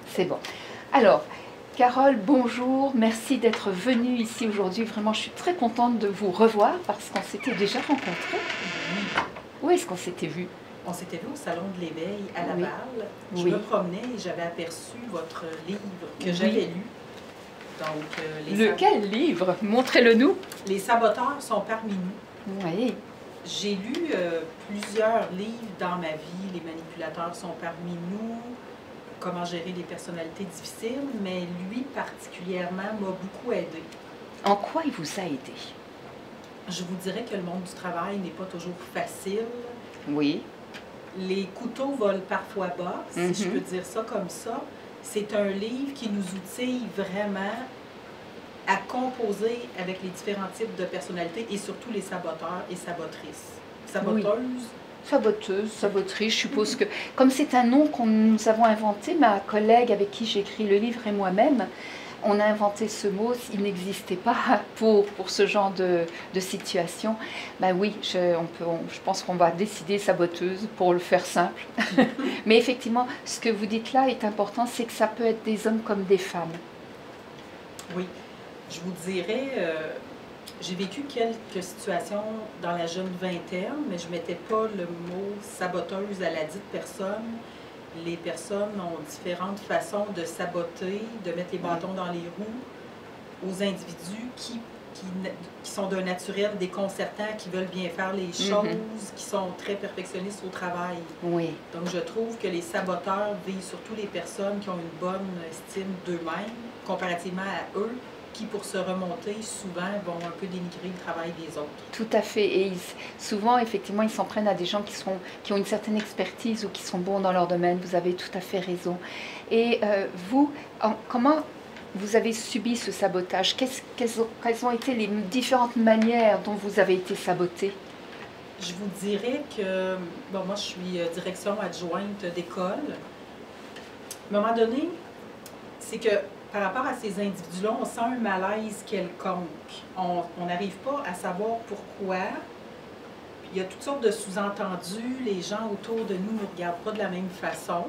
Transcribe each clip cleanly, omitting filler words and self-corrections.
C'est bon. Alors, Carole, bonjour. Merci d'être venue ici aujourd'hui. Vraiment, je suis très contente de vous revoir parce qu'on s'était déjà rencontrés. Oui. Où est-ce qu'on s'était vu? On s'était vu au Salon de l'Éveil à Laval. Oui. Je me promenais et j'avais aperçu votre livre que j'avais lu. Donc, Lequel livre? Montrez-le-nous. Les saboteurs sont parmi nous. Oui. J'ai lu plusieurs livres dans ma vie. Les manipulateurs sont parmi nous. Comment gérer les personnalités difficiles. Mais lui, particulièrement, m'a beaucoup aidé. En quoi il vous a aidé? Je vous dirais que le monde du travail n'est pas toujours facile. Oui. Les couteaux volent parfois bas, si je peux dire ça comme ça. C'est un livre qui nous outille vraiment à composer avec les différents types de personnalités et surtout les saboteurs et sabotrices. Saboteuses. Oui. Saboteuse, sabotrice, je suppose que, comme c'est un nom que nous avons inventé, ma collègue avec qui j'ai écrit le livre et moi-même, on a inventé ce mot, il n'existait pas pour ce genre de situation. Ben oui, je pense qu'on va décider saboteuse pour le faire simple. Mais effectivement, ce que vous dites là est important, c'est que ça peut être des hommes comme des femmes. Oui, je vous dirais, j'ai vécu quelques situations dans la jeune vingtaine, mais je ne mettais pas le mot saboteuse à la dite personne. Les personnes ont différentes façons de saboter, de mettre les bâtons dans les roues aux individus qui sont d'un naturel déconcertant, qui veulent bien faire les choses, qui sont très perfectionnistes au travail. Oui. Donc, je trouve que les saboteurs visent surtout les personnes qui ont une bonne estime d'eux-mêmes, comparativement à eux, qui, pour se remonter, souvent vont un peu dénigrer le travail des autres. Tout à fait. Et souvent, effectivement, ils s'en prennent à des gens qui ont une certaine expertise ou qui sont bons dans leur domaine. Vous avez tout à fait raison. Et vous, comment vous avez subi ce sabotage? Quelles ont été les différentes manières dont vous avez été saboté? Je vous dirais que, bon, moi, je suis direction adjointe d'école. À un moment donné, c'est que par rapport à ces individus-là, on sent un malaise quelconque. On n'arrive pas à savoir pourquoi. Il y a toutes sortes de sous-entendus. Les gens autour de nous ne nous regardent pas de la même façon.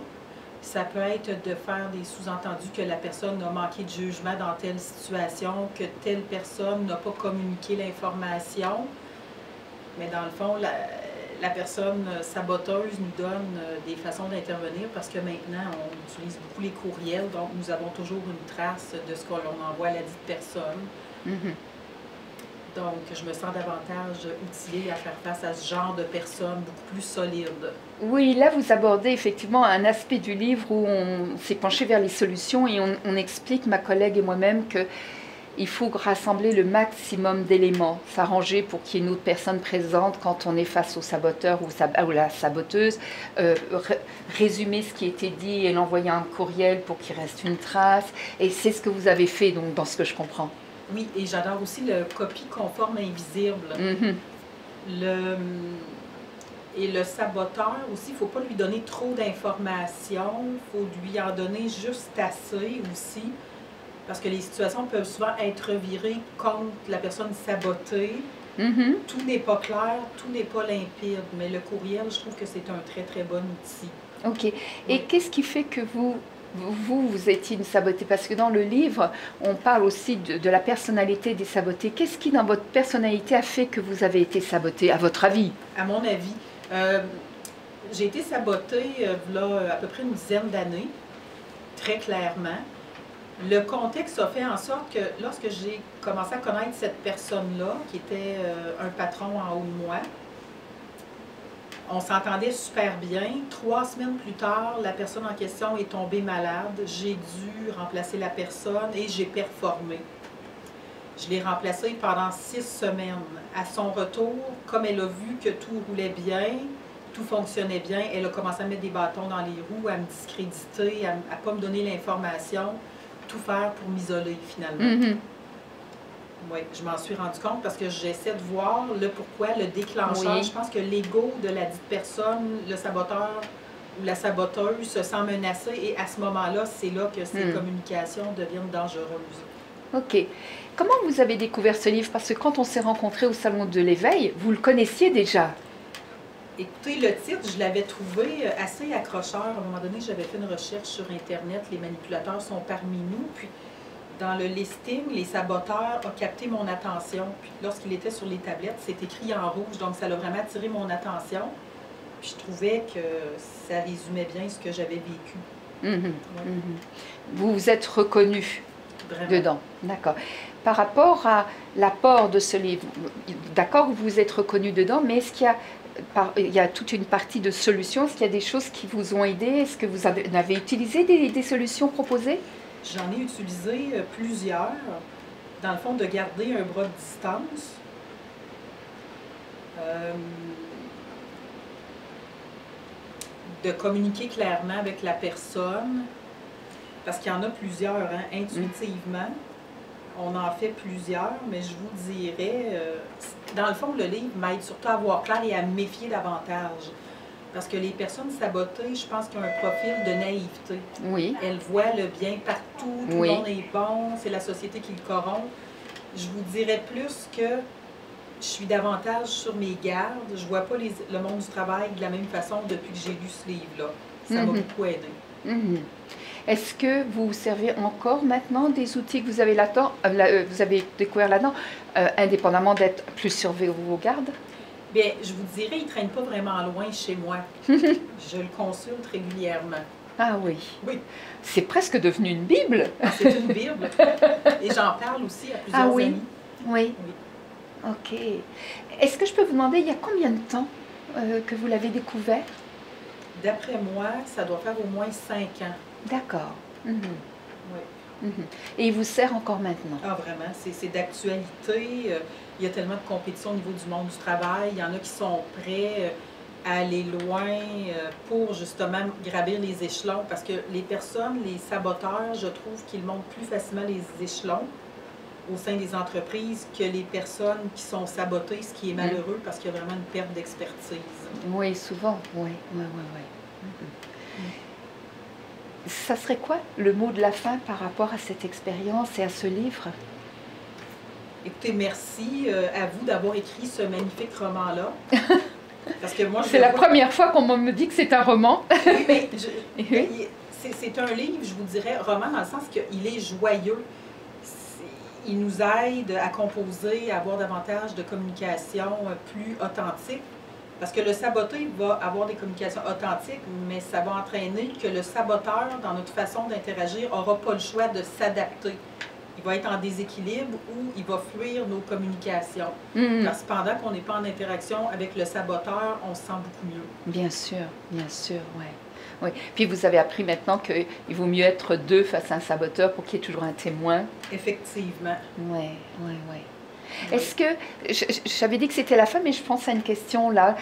Ça peut être de faire des sous-entendus que la personne a manqué de jugement dans telle situation, que telle personne n'a pas communiqué l'information. Mais dans le fond, la personne saboteuse nous donne des façons d'intervenir parce que maintenant, on utilise beaucoup les courriels, donc nous avons toujours une trace de ce que l'on envoie à la dite personne. Donc, je me sens davantage outillée à faire face à ce genre de personnes beaucoup plus solides. Oui, là, vous abordez effectivement un aspect du livre où on s'est penché vers les solutions et on explique, ma collègue et moi-même, que il faut rassembler le maximum d'éléments, s'arranger pour qu'il y ait une autre personne présente quand on est face au saboteur ou la saboteuse, résumer ce qui a été dit et l'envoyer un courriel pour qu'il reste une trace. Et c'est ce que vous avez fait, donc, dans ce que je comprends. Oui, et j'adore aussi le copie conforme invisible. Et le saboteur aussi, il ne faut pas lui donner trop d'informations, il faut lui en donner juste assez aussi. Parce que les situations peuvent souvent être virées contre la personne sabotée. Tout n'est pas clair, tout n'est pas limpide. Mais le courriel, je trouve que c'est un très, très bon outil. OK. Et qu'est-ce qui fait que vous étiez une sabotée? Parce que dans le livre, on parle aussi de la personnalité des sabotés. Qu'est-ce qui, dans votre personnalité, a fait que vous avez été sabotée, à votre avis? À mon avis, j'ai été sabotée là, à peu près une dizaine d'années, très clairement. Le contexte a fait en sorte que lorsque j'ai commencé à connaître cette personne-là, qui était un patron en haut de moi, on s'entendait super bien. 3 semaines plus tard, la personne en question est tombée malade. J'ai dû remplacer la personne et j'ai performé. Je l'ai remplacée pendant 6 semaines. À son retour, comme elle a vu que tout roulait bien, tout fonctionnait bien, elle a commencé à mettre des bâtons dans les roues, à me discréditer, à ne pas me donner l'information. Tout faire pour m'isoler, finalement. Oui, je m'en suis rendu compte parce que j'essaie de voir le pourquoi, le déclencheur. Oui. Je pense que l'ego de la dite personne, le saboteur ou la saboteuse se sent menacé et à ce moment-là, c'est là que ces communications deviennent dangereuses. OK. Comment vous avez découvert ce livre? Parce que quand on s'est rencontrés au Salon de l'Éveil, vous le connaissiez déjà? Écoutez, le titre, je l'avais trouvé assez accrocheur. À un moment donné, j'avais fait une recherche sur Internet. Les manipulateurs sont parmi nous. Puis, dans le listing, les saboteurs ont capté mon attention. Puis, lorsqu'il était sur les tablettes, c'est écrit en rouge. Donc, ça a vraiment attiré mon attention. Puis, je trouvais que ça résumait bien ce que j'avais vécu. Mhm. Ouais. Mhm. Vous vous êtes reconnu Vraiment. dedans, d'accord. Par rapport à l'apport de ce livre, d'accord, vous vous êtes reconnu dedans, mais est-ce qu'il y a, il y a toute une partie de solutions? Est-ce qu'il y a des choses qui vous ont aidé? Est-ce que vous avez utilisé des solutions proposées? J'en ai utilisé plusieurs. Dans le fond, de garder un bras de distance. De communiquer clairement avec la personne. Parce qu'il y en a plusieurs, hein, intuitivement. On en fait plusieurs, mais je vous dirais, dans le fond, le livre m'aide surtout à voir clair et à me méfier davantage. Parce que les personnes sabotées, je pense qu'ils ont un profil de naïveté. Oui. Elles voient le bien partout, tout Oui. le monde est bon, c'est la société qui le corrompt. Je vous dirais plus que je suis davantage sur mes gardes. Je ne vois pas le monde du travail de la même façon depuis que j'ai lu ce livre-là. Ça m'a beaucoup aidé. Est-ce que vous servez encore maintenant des outils que vous avez là-dedans, vous avez découvert là-dedans, indépendamment d'être plus sur vos gardes? Bien, je vous dirais, il ne traîne pas vraiment loin chez moi. Je le consulte régulièrement. Ah oui. Oui. C'est presque devenu une Bible. C'est une Bible. Et j'en parle aussi à plusieurs oui. amis. Oui. Oui. Ok. Est-ce que je peux vous demander, il y a combien de temps que vous l'avez découvert? D'après moi, ça doit faire au moins 5 ans. D'accord. Oui. Et il vous sert encore maintenant? Ah, vraiment, c'est d'actualité. Il y a tellement de compétition au niveau du monde du travail. Il y en a qui sont prêts à aller loin pour justement gravir les échelons. Parce que les personnes, les saboteurs, je trouve qu'ils montent plus facilement les échelons au sein des entreprises que les personnes qui sont sabotées, ce qui est malheureux parce qu'il y a vraiment une perte d'expertise. Oui, souvent. Oui. Ça serait quoi le mot de la fin par rapport à cette expérience et à ce livre? Écoutez, merci à vous d'avoir écrit ce magnifique roman-là. Parce que moi, c'est la première fois qu'on me dit que c'est un roman. Oui, mais c'est un livre, je vous dirais, roman dans le sens qu'il est joyeux. Il nous aide à composer, à avoir davantage de communication plus authentique. Parce que le saboteur va avoir des communications authentiques, mais ça va entraîner que le saboteur, dans notre façon d'interagir, n'aura pas le choix de s'adapter. Il va être en déséquilibre ou il va fuir nos communications. Parce que pendant qu'on n'est pas en interaction avec le saboteur, on se sent beaucoup mieux. Bien sûr, oui. Oui. Puis vous avez appris maintenant qu'il vaut mieux être deux face à un saboteur pour qu'il y ait toujours un témoin. Effectivement. Oui. Est-ce que, j'avais dit que c'était la fin, mais je pense à une question là.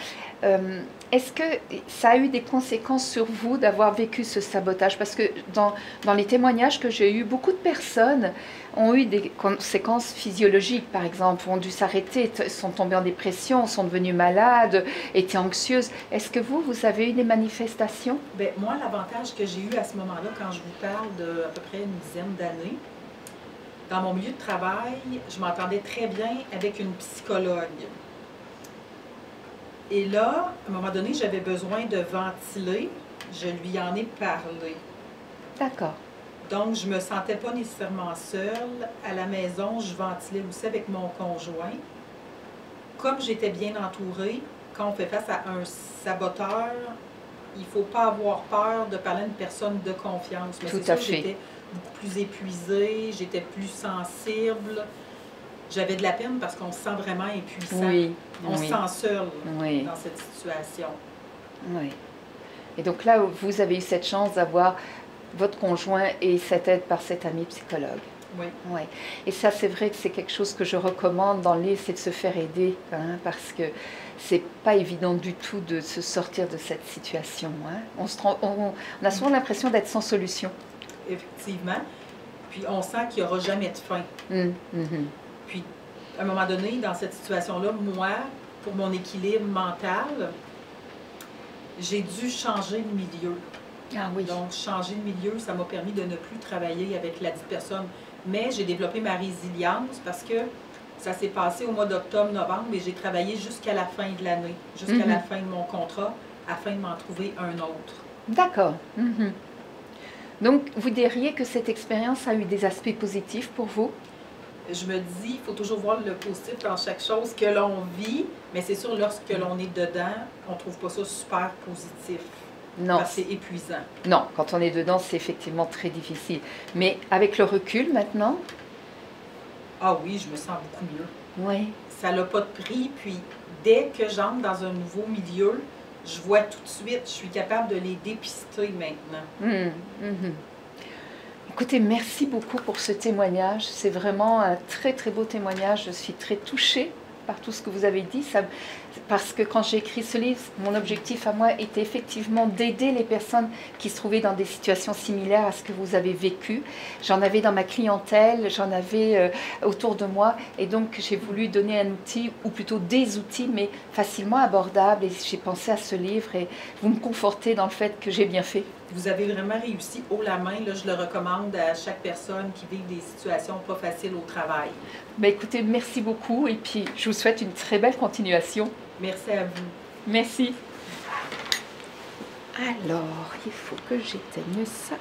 Est-ce que ça a eu des conséquences sur vous d'avoir vécu ce sabotage? Parce que dans les témoignages que j'ai eus, beaucoup de personnes ont eu des conséquences physiologiques, par exemple, ont dû s'arrêter, sont tombées en dépression, sont devenues malades, étaient anxieuses. Est-ce que vous avez eu des manifestations? Bien, moi, l'avantage que j'ai eu à ce moment-là, quand je vous parle d'à peu près une dizaine d'années, dans mon milieu de travail, je m'entendais très bien avec une psychologue. Et là, à un moment donné, j'avais besoin de ventiler. Je lui en ai parlé. D'accord. Donc, je ne me sentais pas nécessairement seule. À la maison, je ventilais aussi avec mon conjoint. Comme j'étais bien entourée, quand on fait face à un saboteur, il ne faut pas avoir peur de parler à une personne de confiance. Mais tout c'est à sûr, fait. J'étais beaucoup plus épuisée, j'étais plus sensible. J'avais de la peine parce qu'on se sent vraiment impuissant. Oui. On se sent seul Oui. dans cette situation. Oui. Et donc là, vous avez eu cette chance d'avoir votre conjoint et cette aide par cet ami psychologue. Oui. Oui. Et ça, c'est vrai que c'est quelque chose que je recommande dans le livre, c'est de se faire aider, hein, parce que c'est pas évident du tout de se sortir de cette situation. Hein. On a souvent l'impression d'être sans solution. Effectivement. Puis on sent qu'il n'y aura jamais de fin. Puis, à un moment donné, dans cette situation-là, moi, pour mon équilibre mental, j'ai dû changer de milieu. Ah oui. Donc, changer de milieu, ça m'a permis de ne plus travailler avec la dite personne. Mais j'ai développé ma résilience parce que Ça s'est passé au mois d'octobre-novembre, mais j'ai travaillé jusqu'à la fin de l'année, jusqu'à la fin de mon contrat, afin de m'en trouver un autre. D'accord. Donc, vous diriez que cette expérience a eu des aspects positifs pour vous? Je me dis, il faut toujours voir le positif dans chaque chose que l'on vit, mais c'est sûr, lorsque l'on est dedans, on ne trouve pas ça super positif. Non. Parce que c'est épuisant. Non, quand on est dedans, c'est effectivement très difficile. Mais avec le recul maintenant? Ah oui, je me sens beaucoup mieux. Oui. Ça n'a pas de prix, puis dès que j'entre dans un nouveau milieu, je vois tout de suite, je suis capable de les dépister maintenant. Écoutez, merci beaucoup pour ce témoignage. C'est vraiment un très très beau témoignage. Je suis très touchée par tout ce que vous avez dit. Parce que quand j'ai écrit ce livre, mon objectif à moi était effectivement d'aider les personnes qui se trouvaient dans des situations similaires à ce que vous avez vécu. J'en avais dans ma clientèle, j'en avais autour de moi. Et donc j'ai voulu donner un outil, ou plutôt des outils, mais facilement abordables. Et j'ai pensé à ce livre et vous me confortez dans le fait que j'ai bien fait. Vous avez vraiment réussi haut la main. Là, je le recommande à chaque personne qui vit des situations pas faciles au travail. Ben écoutez, merci beaucoup et puis je vous souhaite une très belle continuation. Merci à vous. Merci. Alors, il faut que j'éteigne ça.